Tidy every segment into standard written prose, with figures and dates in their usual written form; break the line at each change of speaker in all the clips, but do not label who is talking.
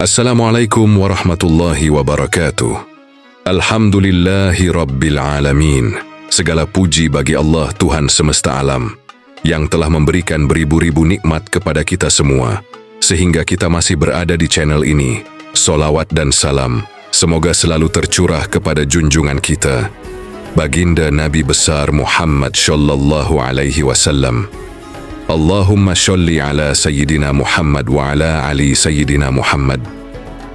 Assalamualaikum warahmatullahi wabarakatuh. Alhamdulillahi rabbil alamin. Segala puji bagi Allah Tuhan semesta alam yang telah memberikan beribu-ribu nikmat kepada kita semua sehingga kita masih berada di channel ini. Solawat dan salam semoga selalu tercurah kepada junjungan kita, Baginda Nabi besar Muhammad sallallahu alaihi wasallam. Allahumma sholli ala Sayyidina Muhammad wa ala ali Sayyidina Muhammad.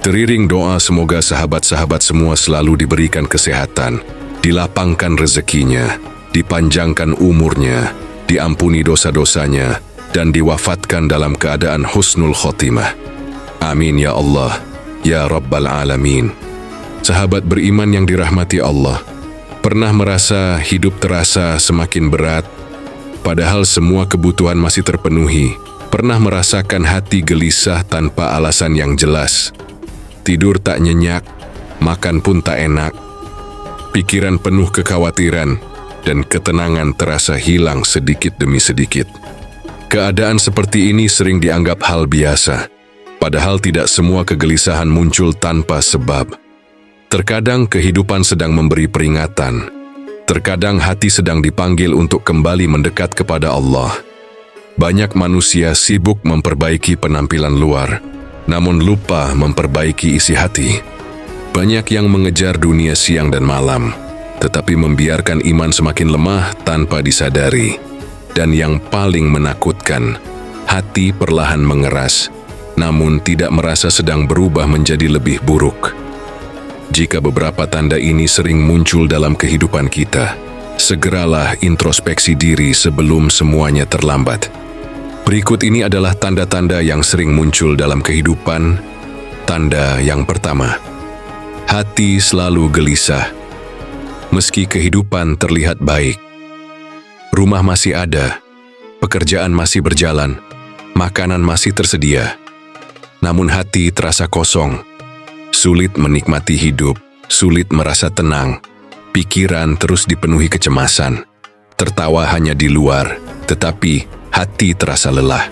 Teriring doa semoga sahabat-sahabat semua selalu diberikan kesehatan, dilapangkan rezekinya, dipanjangkan umurnya, diampuni dosa-dosanya, dan diwafatkan dalam keadaan husnul khotimah. Amin ya Allah, ya Rabbal Alamin. Sahabat beriman yang dirahmati Allah, pernah merasa hidup terasa semakin berat, padahal semua kebutuhan masih terpenuhi? Pernah merasakan hati gelisah tanpa alasan yang jelas? Tidur tak nyenyak, makan pun tak enak. Pikiran penuh kekhawatiran, dan ketenangan terasa hilang sedikit demi sedikit. Keadaan seperti ini sering dianggap hal biasa, padahal tidak semua kegelisahan muncul tanpa sebab. Terkadang kehidupan sedang memberi peringatan. Terkadang hati sedang dipanggil untuk kembali mendekat kepada Allah. Banyak manusia sibuk memperbaiki penampilan luar, namun lupa memperbaiki isi hati. Banyak yang mengejar dunia siang dan malam, tetapi membiarkan iman semakin lemah tanpa disadari. Dan yang paling menakutkan, hati perlahan mengeras, namun tidak merasa sedang berubah menjadi lebih buruk. Jika beberapa tanda ini sering muncul dalam kehidupan kita, segeralah introspeksi diri sebelum semuanya terlambat. Berikut ini adalah tanda-tanda yang sering muncul dalam kehidupan. Tanda yang pertama, hati selalu gelisah. Meski kehidupan terlihat baik, rumah masih ada, pekerjaan masih berjalan, makanan masih tersedia, namun hati terasa kosong. Sulit menikmati hidup, sulit merasa tenang, pikiran terus dipenuhi kecemasan. Tertawa hanya di luar, tetapi hati terasa lelah.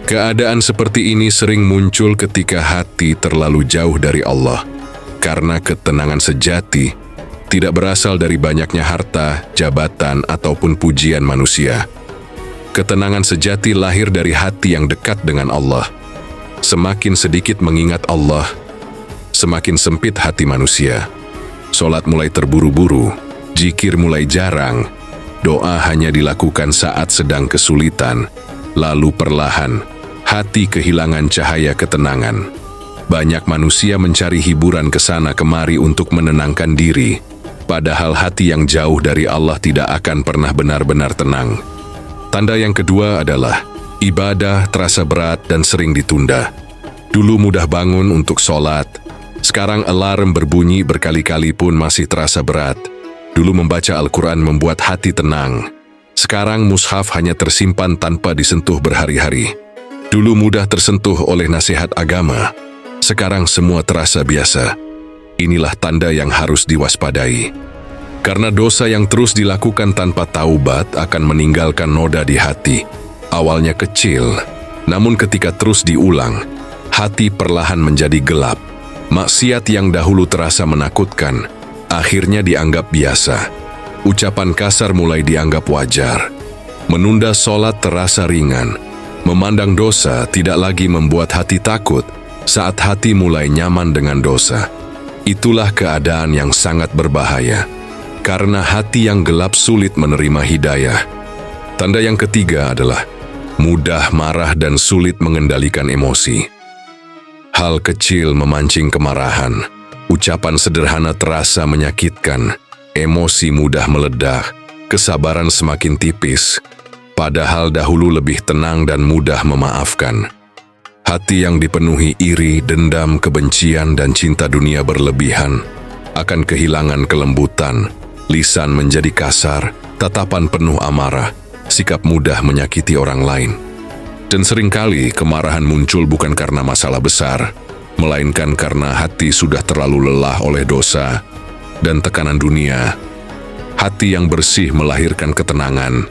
Keadaan seperti ini sering muncul ketika hati terlalu jauh dari Allah, karena ketenangan sejati tidak berasal dari banyaknya harta, jabatan, ataupun pujian manusia. Ketenangan sejati lahir dari hati yang dekat dengan Allah. Semakin sedikit mengingat Allah, semakin sempit hati manusia. Solat mulai terburu-buru, zikir mulai jarang, doa hanya dilakukan saat sedang kesulitan, lalu perlahan, hati kehilangan cahaya ketenangan. Banyak manusia mencari hiburan ke sana kemari untuk menenangkan diri, padahal hati yang jauh dari Allah tidak akan pernah benar-benar tenang. Tanda yang kedua adalah, ibadah terasa berat dan sering ditunda. Dulu mudah bangun untuk solat, sekarang alarm berbunyi berkali-kali pun masih terasa berat. Dulu membaca Al-Quran membuat hati tenang. Sekarang mushaf hanya tersimpan tanpa disentuh berhari-hari. Dulu mudah tersentuh oleh nasihat agama. Sekarang semua terasa biasa. Inilah tanda yang harus diwaspadai. Karena dosa yang terus dilakukan tanpa taubat akan meninggalkan noda di hati. Awalnya kecil, namun ketika terus diulang, hati perlahan menjadi gelap. Maksiat yang dahulu terasa menakutkan, akhirnya dianggap biasa. Ucapan kasar mulai dianggap wajar. Menunda sholat terasa ringan. Memandang dosa tidak lagi membuat hati takut saat hati mulai nyaman dengan dosa. Itulah keadaan yang sangat berbahaya, karena hati yang gelap sulit menerima hidayah. Tanda yang ketiga adalah mudah marah dan sulit mengendalikan emosi. Hal kecil memancing kemarahan, ucapan sederhana terasa menyakitkan, emosi mudah meledak, kesabaran semakin tipis, padahal dahulu lebih tenang dan mudah memaafkan. Hati yang dipenuhi iri, dendam, kebencian, dan cinta dunia berlebihan akan kehilangan kelembutan, lisan menjadi kasar, tatapan penuh amarah, sikap mudah menyakiti orang lain. Dan seringkali kemarahan muncul bukan karena masalah besar, melainkan karena hati sudah terlalu lelah oleh dosa dan tekanan dunia. Hati yang bersih melahirkan ketenangan,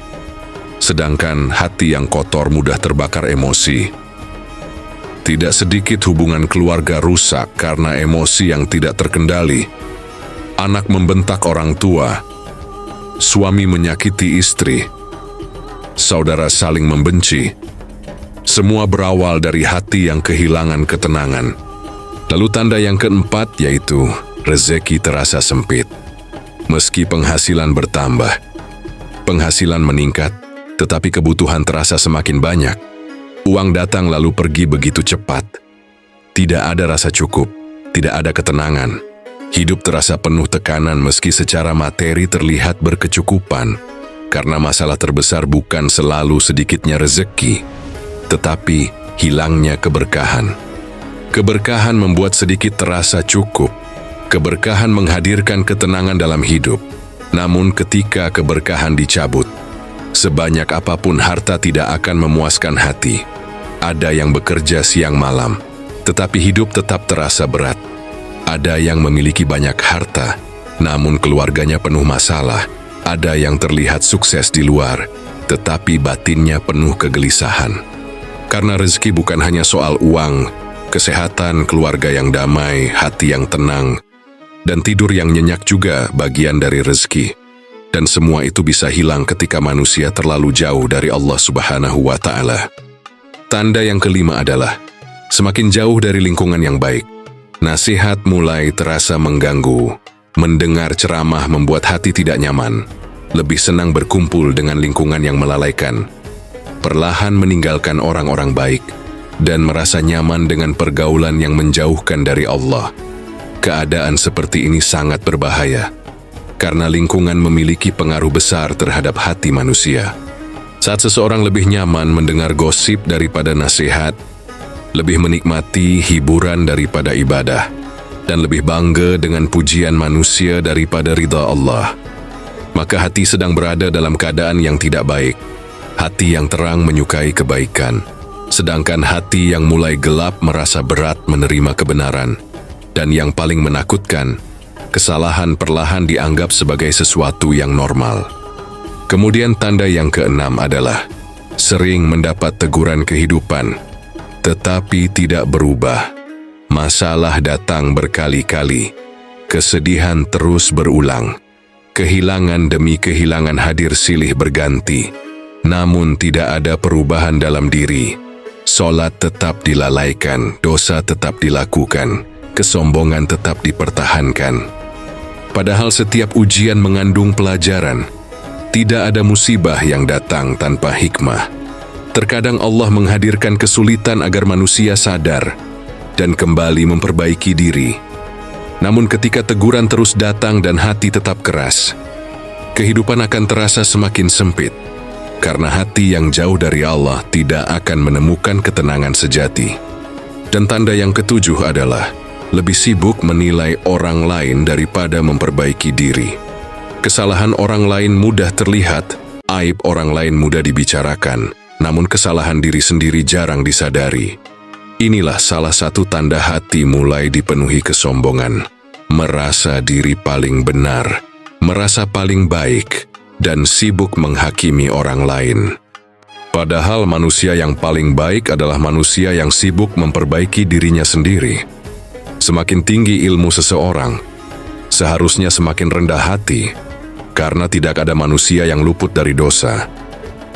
sedangkan hati yang kotor mudah terbakar emosi. Tidak sedikit hubungan keluarga rusak karena emosi yang tidak terkendali. Anak membentak orang tua, suami menyakiti istri, saudara saling membenci. Semua berawal dari hati yang kehilangan ketenangan. Lalu tanda yang keempat yaitu rezeki terasa sempit. Meski penghasilan bertambah, penghasilan meningkat, tetapi kebutuhan terasa semakin banyak. Uang datang lalu pergi begitu cepat. Tidak ada rasa cukup, tidak ada ketenangan. Hidup terasa penuh tekanan meski secara materi terlihat berkecukupan. Karena masalah terbesar bukan selalu sedikitnya rezeki, tetapi hilangnya keberkahan. Keberkahan membuat sedikit terasa cukup. Keberkahan menghadirkan ketenangan dalam hidup. Namun ketika keberkahan dicabut, sebanyak apapun harta tidak akan memuaskan hati. Ada yang bekerja siang malam, tetapi hidup tetap terasa berat. Ada yang memiliki banyak harta, namun keluarganya penuh masalah. Ada yang terlihat sukses di luar, tetapi batinnya penuh kegelisahan. Karena rezeki bukan hanya soal uang, kesehatan, keluarga yang damai, hati yang tenang, dan tidur yang nyenyak juga bagian dari rezeki. Dan semua itu bisa hilang ketika manusia terlalu jauh dari Allah Subhanahu wa Ta'ala. Tanda yang kelima adalah semakin jauh dari lingkungan yang baik. Nasihat mulai terasa mengganggu. Mendengar ceramah membuat hati tidak nyaman. Lebih senang berkumpul dengan lingkungan yang melalaikan. Perlahan meninggalkan orang-orang baik dan merasa nyaman dengan pergaulan yang menjauhkan dari Allah. Keadaan seperti ini sangat berbahaya karena lingkungan memiliki pengaruh besar terhadap hati manusia. Saat seseorang lebih nyaman mendengar gosip daripada nasihat, lebih menikmati hiburan daripada ibadah, dan lebih bangga dengan pujian manusia daripada ridha Allah, maka hati sedang berada dalam keadaan yang tidak baik. Hati yang terang menyukai kebaikan, sedangkan hati yang mulai gelap merasa berat menerima kebenaran. Dan yang paling menakutkan, kesalahan perlahan dianggap sebagai sesuatu yang normal. Kemudian tanda yang keenam adalah sering mendapat teguran kehidupan, tetapi tidak berubah. Masalah datang berkali-kali, kesedihan terus berulang, kehilangan demi kehilangan hadir silih berganti, namun tidak ada perubahan dalam diri. Solat tetap dilalaikan, dosa tetap dilakukan, kesombongan tetap dipertahankan. Padahal setiap ujian mengandung pelajaran. Tidak ada musibah yang datang tanpa hikmah. Terkadang Allah menghadirkan kesulitan agar manusia sadar dan kembali memperbaiki diri. Namun ketika teguran terus datang dan hati tetap keras, kehidupan akan terasa semakin sempit. Karena hati yang jauh dari Allah tidak akan menemukan ketenangan sejati. Dan tanda yang ketujuh adalah lebih sibuk menilai orang lain daripada memperbaiki diri. Kesalahan orang lain mudah terlihat, aib orang lain mudah dibicarakan, namun kesalahan diri sendiri jarang disadari. Inilah salah satu tanda hati mulai dipenuhi kesombongan, merasa diri paling benar, merasa paling baik, dan sibuk menghakimi orang lain. Padahal manusia yang paling baik adalah manusia yang sibuk memperbaiki dirinya sendiri. Semakin tinggi ilmu seseorang, seharusnya semakin rendah hati, karena tidak ada manusia yang luput dari dosa.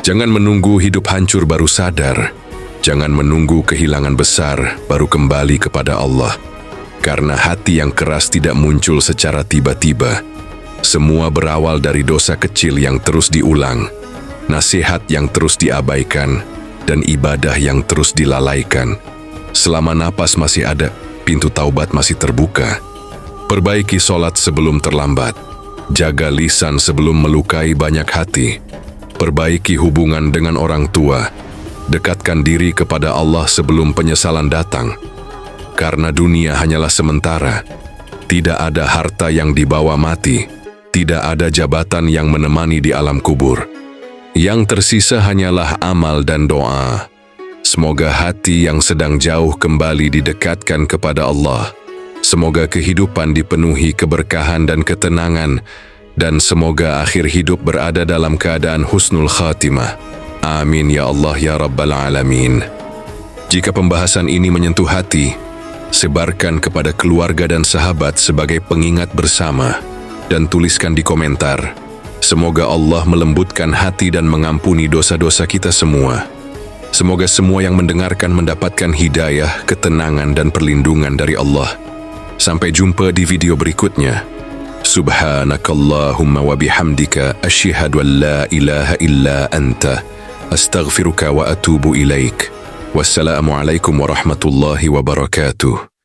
Jangan menunggu hidup hancur baru sadar. Jangan menunggu kehilangan besar baru kembali kepada Allah. Karena hati yang keras tidak muncul secara tiba-tiba. Semua berawal dari dosa kecil yang terus diulang, nasihat yang terus diabaikan, dan ibadah yang terus dilalaikan. Selama napas masih ada, pintu taubat masih terbuka. Perbaiki solat sebelum terlambat. Jaga lisan sebelum melukai banyak hati. Perbaiki hubungan dengan orang tua. Dekatkan diri kepada Allah sebelum penyesalan datang. Karena dunia hanyalah sementara. Tidak ada harta yang dibawa mati. Tidak ada jabatan yang menemani di alam kubur. Yang tersisa hanyalah amal dan doa. Semoga hati yang sedang jauh kembali didekatkan kepada Allah. Semoga kehidupan dipenuhi keberkahan dan ketenangan, dan semoga akhir hidup berada dalam keadaan husnul khatimah. Amin ya Allah ya Rabbal Alamin. Jika pembahasan ini menyentuh hati, sebarkan kepada keluarga dan sahabat sebagai pengingat bersama dan tuliskan di komentar. Semoga Allah melembutkan hati dan mengampuni dosa-dosa kita semua. Semoga semua yang mendengarkan mendapatkan hidayah, ketenangan dan perlindungan dari Allah. Sampai jumpa di video berikutnya. Subhanakallahumma wa bihamdika asyhadu an la ilaha illa anta astaghfiruka wa atubu ilaik. Wassalamualaikum warahmatullahi wabarakatuh.